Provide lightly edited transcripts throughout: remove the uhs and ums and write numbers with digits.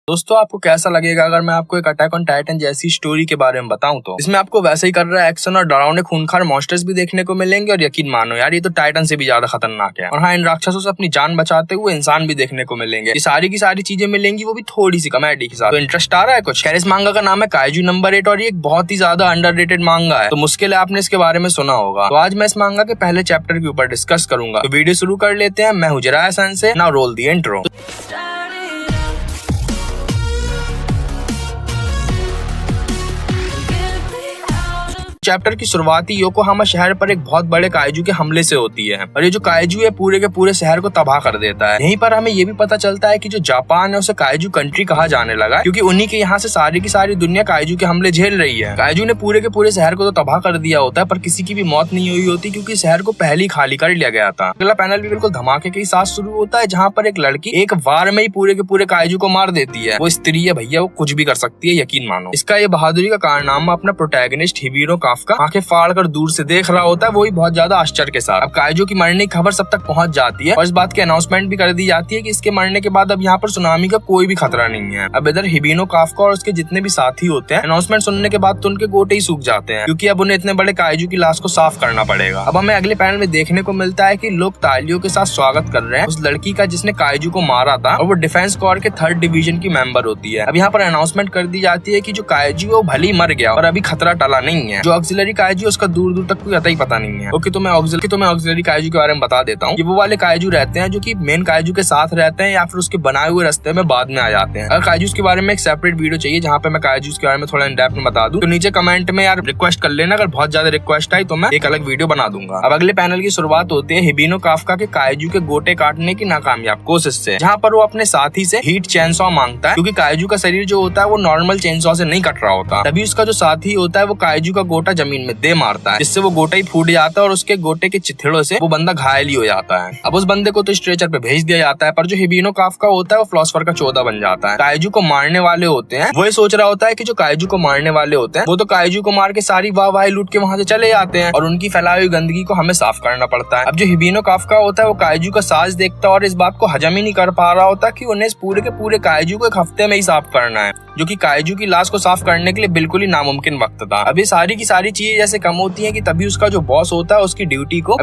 दोस्तों आपको कैसा लगेगा अगर मैं आपको एक अटैक ऑन टाइटन जैसी स्टोरी के बारे में बताऊं तो इसमें आपको वैसे ही कर रहा है एक्शन और डरावने खूंखार मॉन्स्टर्स भी देखने को मिलेंगे और यकीन मानो यार ये तो टाइटन से भी ज्यादा खतरनाक है। और हाँ, इन राक्षसों से अपनी जान बचाते हुए इंसान भी देखने को मिलेंगे। ये सारी की सारी चीजें मिलेंगी वो भी थोड़ी सी कॉमेडी के साथ। तो इंटरेस्ट आ रहा है कुछ? खैर इस मांगा का नाम है काइजू नंबर 8 और ये एक बहुत ही ज्यादा अंडररेटेड मांगा है, तो मुश्किल है आपने इसके बारे में सुना होगा। तो आज मैं इस मांगा के पहले चैप्टर के ऊपर डिस्कस करूंगा। तो वीडियो शुरू कर लेते हैं। मैं हूं Jiraiya sensei, now roll the intro. Chapter की शुरुआती योकोहामा शहर पर एक बहुत बड़े काइजू के हमले से होती है और ये जो काइजू है पूरे के पूरे शहर को तबाह कर देता है। यहीं पर हमें ये भी पता चलता है कि जो जापान है उसे काइजू कंट्री कहा जाने लगा क्योंकि उन्हीं के यहाँ से सारी की सारी दुनिया काइजू के हमले झेल रही है। काइजू ने पूरे के पूरे शहर को तो तबाह कर दिया होता है पर किसी की भी मौत नहीं हुई होती क्योंकि शहर को पहले ही खाली कर लिया गया था। अगला पैनल भी बिल्कुल धमाके के साथ शुरू होता है जहाँ पर एक लड़की एक वार में ही पूरे के पूरे काइजू को मार देती है। वो स्त्री है भैया, वो कुछ भी कर सकती है, यकीन मानो। इसका ये बहादुरी का कारनामा अपना प्रोटैगनिस्ट हिबिरो काफका आंखें फाड़ कर दूर से देख रहा होता है, वो ही बहुत ज्यादा आश्चर्य के साथ। अब काइजू की मरने की खबर सब तक पहुंच जाती है और इस बात की अनाउंसमेंट भी कर दी जाती है कि इसके मरने के बाद अब यहाँ पर सुनामी का कोई भी खतरा नहीं है। अब इधर हिबिनो काफका और उसके जितने भी साथी होते हैं अनाउंसमेंट सुनने के बाद तो उनके गोटे ही सूख जाते हैं क्योंकि अब उन्हें इतने बड़े काइजू की लाश को साफ करना पड़ेगा। अब हमें अगले पैनल में देखने को मिलता है कि लोग तालियों के साथ स्वागत कर रहे हैं उस लड़की का जिसने काइजू को मारा था और वो डिफेंस कोर के 3rd डिवीजन की मेंबर होती है। अब यहाँ पर अनाउंसमेंट कर दी जाती है कि जो काइजू है वो भले ही मर गया और अभी खतरा टला नहीं है। जो ऑक्सिलरी काइजू उसका दूर दूर तक कोई ही पता नहीं है। ओके, तो मैं ऑक्सिलरी काइजू के बारे में बता देता हूँ। ये वो वाले काइजू रहते हैं जो कि मेन काइजू के साथ रहते हैं या फिर उसके बनाए हुए रास्ते में बाद में आ जाते हैं। अगर काइजूस के बारे में एक सेपरेट वीडियो चाहिए जहाँ पे मैं काइजूस के बारे में थोड़ा इन डेप्थ में बता दूं तो नीचे कमेंट में यार रिक्वेस्ट कर लेना। अगर बहुत ज्यादा रिक्वेस्ट आई तो मैं एक अलग वीडियो बना दूंगा। अब अगले पैनल की शुरुआत होती है हिबिनो काफका के काइजू के गोटे काटने की नाकामयाब कोशिश से, जहाँ पर वो अपने साथी से हीट चेनसॉ मांगता है क्योंकि काइजू का शरीर जो होता है वो नॉर्मल चेनसॉ से नहीं कट रहा होता। तभी उसका जो साथी होता है वो काइजू का गोटा जमीन में दे मारता है जिससे वो गोटा ही फूट जाता है और उसके गोटे के चिथड़ों से वो बंदा घायल ही हो जाता है। अब उस बंदे को तो स्ट्रेचर पे भेज दिया जाता है पर जो हिबिनो काफका होता है वो फिलोसोफर का 14 बन जाता है। काइजू को मारने वाले होते हैं वो ये सोच रहा होता है कि जो काइजू को मारने वाले होते हैं वो तो काइजू को मार के सारी वाह लूट के वहां से चले जाते हैं और उनकी फैलाई हुई गंदगी को हमें साफ करना पड़ता है। अब जो हिबिनो काफका होता है वो काइजू का साज देखता है और इस बात को हजम ही नहीं कर पा रहा होता कि उन्हें इस पूरे के पूरे काइजू को एक हफ्ते में ही साफ करना है, जो कि काइजू की लाश को साफ करने के लिए बिल्कुल ही नामुमकिन वक्त था। अभी सारी की सारी चीजें जैसे कम होती है कि तभी उसका जो बॉस होता है उसकी ड्यूटी को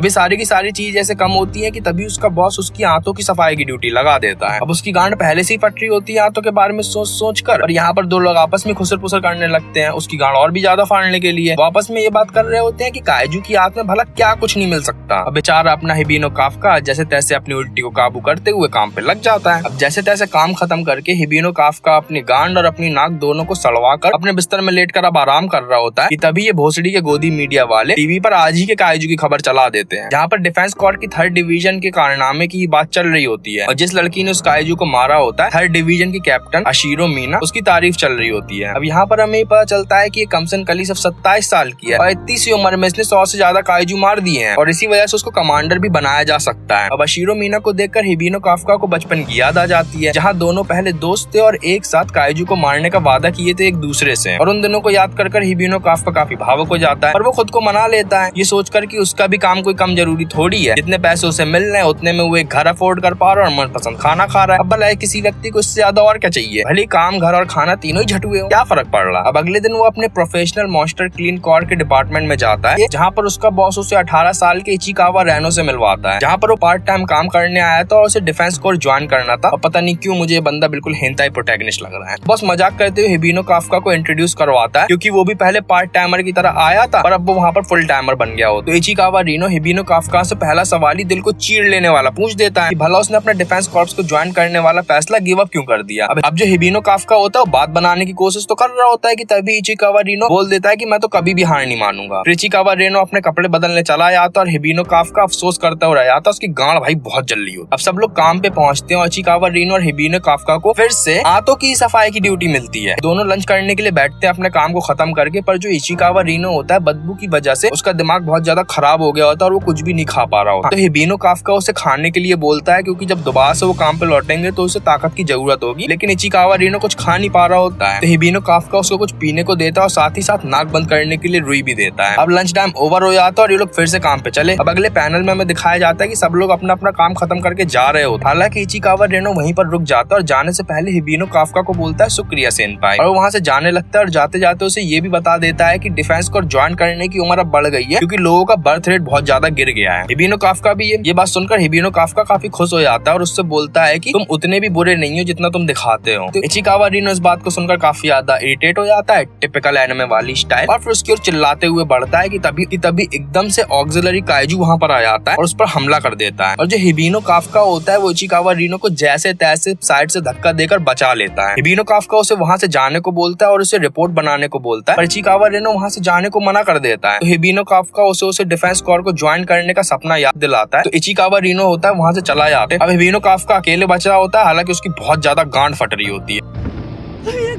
उसका बॉस उसकी आंतों की सफाई की ड्यूटी लगा देता है। अब उसकी गांड पहले से ही फट रही होती है आंतों के बारे में सोच कर और यहाँ पर दो लोग आपस में खुसर पुसर करने लगते हैं उसकी गांड और भी ज्यादा फाड़ने के लिए। वो आपस में ये बात कर रहे होते हैं कि काइजू की आंत में भला क्या कुछ नहीं मिल सकता। अब बेचारा अपना हिबिनो काफका जैसे तैसे अपनी उल्टी को काबू करते हुए काम पे लग जाता है। अब जैसे तैसे काम खत्म करके हिबिनो काफका अपनी गांड और अपनी नाक दोनों को सड़वा कर अपने बिस्तर में लेट कर अब आराम कर रहा होता है कि तभी ये भोसड़ी के गोदी मीडिया वाले टीवी पर आज ही के काइजू की खबर चला देते हैं जहाँ पर डिफेंस कोर की 3rd डिवीजन के कारनामे की बात चल रही होती है और जिस लड़की ने उस काइजू को मारा होता है 3rd डिवीजन की कैप्टन अशीरो मीना उसकी तारीफ चल रही होती है। अब यहाँ पर हमें पता चलता है कि ये कमसन कली सिर्फ 27 साल की है और इतनी सी उम्र में इसने 100 से ज्यादा काइजू मार दिए हैं और इसी वजह से उसको कमांडर भी बनाया जा सकता है। अब अशीरो मीना को देखकर हिबिनो काफका को बचपन की याद आ जाती है जहाँ दोनों पहले दोस्त थे और एक साथ काइजू को मारने का वादा किए थे एक दूसरे से और उन दिनों को याद कर हिबिनो काफका काफी भावुक हो जाता है और वो खुद को मना लेता है ये सोचकर कि उसका भी काम कोई कम जरूरी थोड़ी है। जितने पैसे उसे मिल रहे हैं उतने में वो एक घर अफोर्ड कर पा रहा है और मनपसंद खाना खा रहा है। अब भला किसी व्यक्ति को इससे ज्यादा और क्या चाहिए? भले काम घर और खाना तीनों ही झटुए हो, क्या फर्क पड़ रहा। अब अगले दिन वो अपने प्रोफेशनल मॉन्स्टर क्लीन कोर के डिपार्टमेंट में जाता है जहाँ पर उसका बॉस उसे 18 साल के इचिकावा रेनो से मिलवाता है जहाँ पर वो पार्ट टाइम काम करने आया था और उसे डिफेंस कोर ज्वाइन करना था और पता नहीं क्यों मुझे ये बंदा बिल्कुल हेंताई प्रोटैगनिस्ट लग रहा है। बॉस मजाक करते हुए हिबिनो काफका को इंट्रोड्यूस करवाता है क्योंकि वो भी पहले पार्ट टाइमर की तरह आया था और अब वो वहाँ पर फुल टाइमर बन गया हो। तो इचिकावा रेनो हिबिनो काफका से पहला सवाल ही दिल को चीर लेने वाला पूछ देता है कि भला उसने अपने डिफेंस कॉर्प्स को ज्वाइन करने वाला फैसला गिव अप क्यों कर दिया। अब जो हिबिनो काफका होता है वो बात बनाने की कोशिश तो कर रहा होता है कि तभी इचिकावा रेनो बोल देता है कि मैं तो कभी भी हार नहीं मानूंगा। इचिकावा रेनो अपने कपड़े बदलने चला जाता और हिबिनो काफका अफसोस करता हुआ रह जाता, उसकी गांड भाई बहुत जल रही हो। अब सब लोग काम पे पहुंचते हैं और इचिकावा रेनो और हिबिनो काफका को फिर से आंतों की सफाई की ड्यूटी मिलती है। दोनों लंच करने के लिए बैठते हैं अपने काम को खत्म करके पर जो इचिकावा रीनो होता है बदबू की वजह से उसका दिमाग बहुत ज्यादा खराब हो गया होता है और वो कुछ भी नहीं खा पा रहा होता। तो हिबिनो काफका उसे खाने के लिए बोलता है क्योंकि जब दोबारा से वो काम पे लौटेंगे तो उसे ताकत की जरूरत होगी, लेकिन इचिकावा रीनो कुछ खा नहीं पा रहा होता है। तो हिबिनो काफका उसको कुछ पीने को देता है और साथ ही साथ नाक बंद करने के लिए रुई भी देता है। अब लंच टाइम ओवर हो जाता है और ये लोग फिर से काम पे चले। अब अगले पैनल में हमें दिखाया जाता है कि सब लोग अपना अपना काम खत्म करके जा रहे होते। हालांकि इचिकावा रीनो वहीं पर रुक जाता है और जाने से पहले हिबिनो काफका को बोलता है शुक्रिया सेनपाई, और वो वहाँ से जाने लगता है और जाते जाते उसे ये भी बता देता है कि डिफेंस को ज्वाइन करने की उम्र अब बढ़ गई है क्योंकि लोगों का बर्थ रेट बहुत ज्यादा गिर गया है। हिबिनो काफका भी ये बात सुनकर हिबिनो काफका काफी खुश हो जाता है और उससे बोलता है कि तुम उतने भी बुरे नहीं हो जितना तुम दिखाते हो। तो इचिकावा रीनो इस बात को सुनकर काफी ज्यादा इरिटेट हो जाता है, टिपिकल एनिमे वाली स्टाइल, और फिर उसकी ओर चिल्लाते हुए बढ़ता है कि तभी एकदम से ऑक्सिलरी काइजू वहाँ पर आ जाता है और उस पर हमला कर देता है। और जो हिबिनो काफका होता है वो इचिकावा रीनो को जैसे तैसे साइड से धक्का देकर बचा लेता है। हिबिनो काफका उसे वहाँ से जाने को बोलता है और उसे रिपोर्ट बनाने को बोलता है, पर इचिकावा रीनो वहाँ से जाने को मना कर देता है। तो हिबिनो काफका उसे डिफेंस कोर को ज्वाइन करने का सपना याद दिलाता है। तो इचिकावा रीनो होता है वहाँ से चला जाता है। अब हिबिनो काफका अकेले बच रहा होता है, हालांकि उसकी बहुत ज्यादा गांड फट रही होती है।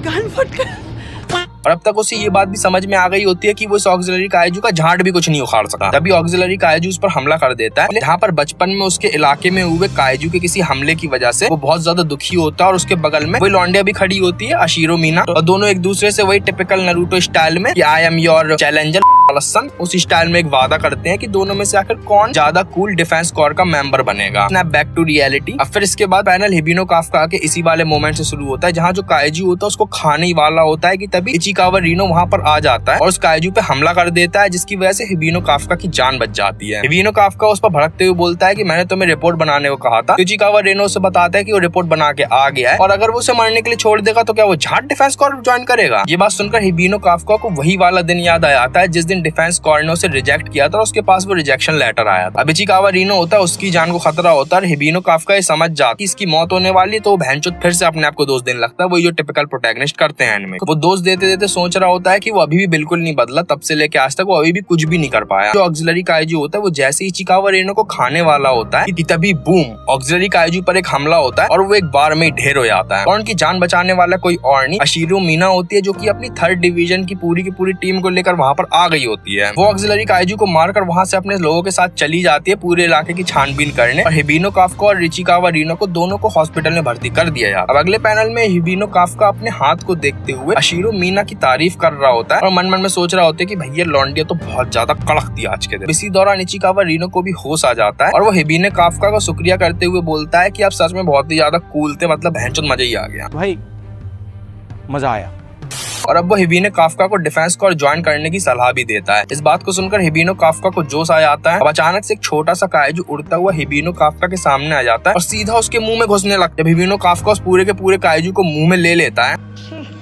गांड फट गया। और अब तक उसे ये बात भी समझ में आ गई होती है कि वो इस ऑक्सिलरी काइजू का झाड़ भी कुछ नहीं उखाड़ सका। तभी ऑक्सिलरी काइजू उस पर हमला कर देता है, जहाँ पर बचपन में उसके इलाके में हुए काइजू के किसी हमले की वजह से वो बहुत ज्यादा दुखी होता है और उसके बगल में वही लौंडिया भी खड़ी होती है, अशीरो मीना, और दोनों एक दूसरे से वही टिपिकल नारुतो स्टाइल में आई एम योर चैलेंजर उस स्टाइल में एक वादा करते हैं कि दोनों में से आखिर कौन ज्यादा कूल डिफेंस कोर का मेंबर बनेगा। Snap back to reality. अब फिर इसके बाद पैनल हिबिनो काफका के इसी वाले मोमेंट से शुरू होता है जहाँ जो काइजू होता है उसको खाने वाला होता है कि तभी इचिकावा रीनो वहाँ पर आ जाता है और उस काइजू पे हमला कर देता है, जिसकी वजह से हिबिनो काफका की जान बच जाती है। हिबिनो काफका उस पर भड़कते हुए बोलता है कि मैंने तुम्हें रिपोर्ट बनाने को कहा था। इचिकावा रीनो उसे बताता है कि वो रिपोर्ट बना के आ गया है और अगर वो उसे मारने के लिए छोड़ देगा तो क्या वो झाट डिफेंस कोर ज्वाइन करेगा। ये बात सुनकर हिबिनो काफका को वही वाला दिन याद आ जाता है जिस दिन डिफेंस कोर ने उसे रिजेक्ट किया था और उसके पास वो रिजेक्शन लेटर आया था। अब इचिकावा रीनो होता है उसकी जान को खतरा होता है। हिबिनो काफका ये समझ जाता है इसकी मौत होने वाली, तो वो भैंचोद फिर से अपने आप को दोष देने लगता है, वही जो टिपिकल प्रोटैगनिस्ट करते हैं एनिमे। वो दोष देते देते सोच रहा होता है कि वो अभी भी बिल्कुल नहीं बदला, तब से लेके आज तक वो अभी भी कुछ भी नहीं कर पाया। जो ऑक्सिलरी काइजू होता है वो जैसे ही इचिकावा रीनो को खाने वाला होता है कि तभी बूम ऑक्सिलरी काइजू पर एक हमला होता है और वो एक बार में ही ढेर हो जाता है और उनकी जान बचाने वाला कोई और नहीं अशीरो मीना होती है, जो कि अपनी 3rd डिवीजन की पूरी टीम को लेकर वहाँ पर आ गई होती है। वो ऑक्सिलरी काइजू को मारकर वहाँ से अपने लोगों के साथ चली जाती है पूरे इलाके की छानबीन करने, और हिबिनो काफका और इचिकावा रीनो को दोनों को हॉस्पिटल में भर्ती कर दिया जाता है। अब अगले पैनल में हिबिनो काफका अपने हाथ को देखते हुए अशीरो मीना की तारीफ कर रहा होता है और मन में सोच रहा होता है कि भैया लौंडिया तो बहुत ज्यादा कड़क थी आज के दिन। इसी दौरान इचिकावा रीनो को भी होश आ जाता है और वो हिबिनो काफका का शुक्रिया करते हुए बोलता है कि आप सच में बहुत ही ज्यादा कूल थे, मतलब भैंचोद मजा ही आ गया भाई, मजा आया। और अब वो हिबिनो काफका को डिफेंस कोर ज्वाइन करने की सलाह भी देता है। इस बात को सुनकर हिबिनो काफका को जोश आ जाता है। अब अचानक से एक छोटा सा काइजू उड़ता हुआ हिबिनो काफका के सामने आ जाता है और सीधा उसके मुंह में घुसने लगता है। हिबिनो काफका उस पूरे के पूरे काइजू को मुंह में ले लेता है।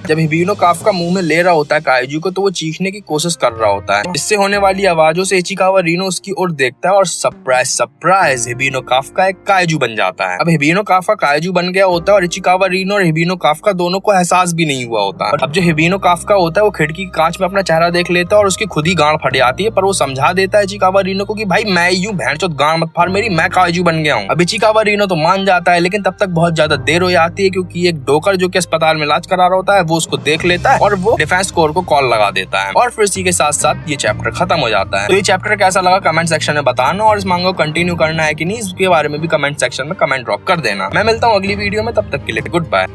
जब हिबिनो काफका मुंह में ले रहा होता है काइजू को, तो वो चीखने की कोशिश कर रहा होता है। इससे होने वाली आवाजों से इचिकावा रीनो उसकी ओर देखता है और सरप्राइज हिबिनो काफका एक काइजू बन जाता है। अब हिबिनो काफका काइजू बन गया होता है और इचिकावा रीनो और हिबिनो काफका दोनों को एहसास भी नहीं हुआ होता। अब जो हिबिनो काफका होता है वो खिड़की के कांच में अपना चेहरा देख लेता है और उसकी खुद ही गांड फट जाती है, पर वो समझा देता है इचिकावा रीनो को कि भाई मैं यूं भैंचोद गांड मत फाड़ मेरी, मैं काइजू बन गया हूँ। अब इचिकावा रीनो तो मान जाता है, लेकिन तब तक बहुत ज्यादा देर हो जाती है क्योंकि एक डोकर जो कि अस्पताल में इलाज करा रहा होता है वो उसको देख लेता है और वो डिफेंस कोर को कॉल लगा देता है और फिर इसी के साथ साथ ये चैप्टर खत्म हो जाता है। तो ये चैप्टर कैसा लगा कमेंट सेक्शन में बताना, और इस मांगा को कंटिन्यू करना है कि नहीं इसके बारे में भी कमेंट सेक्शन में कमेंट ड्रॉप कर देना। मैं मिलता हूँ अगली वीडियो में, तब तक के लिए गुड बाय।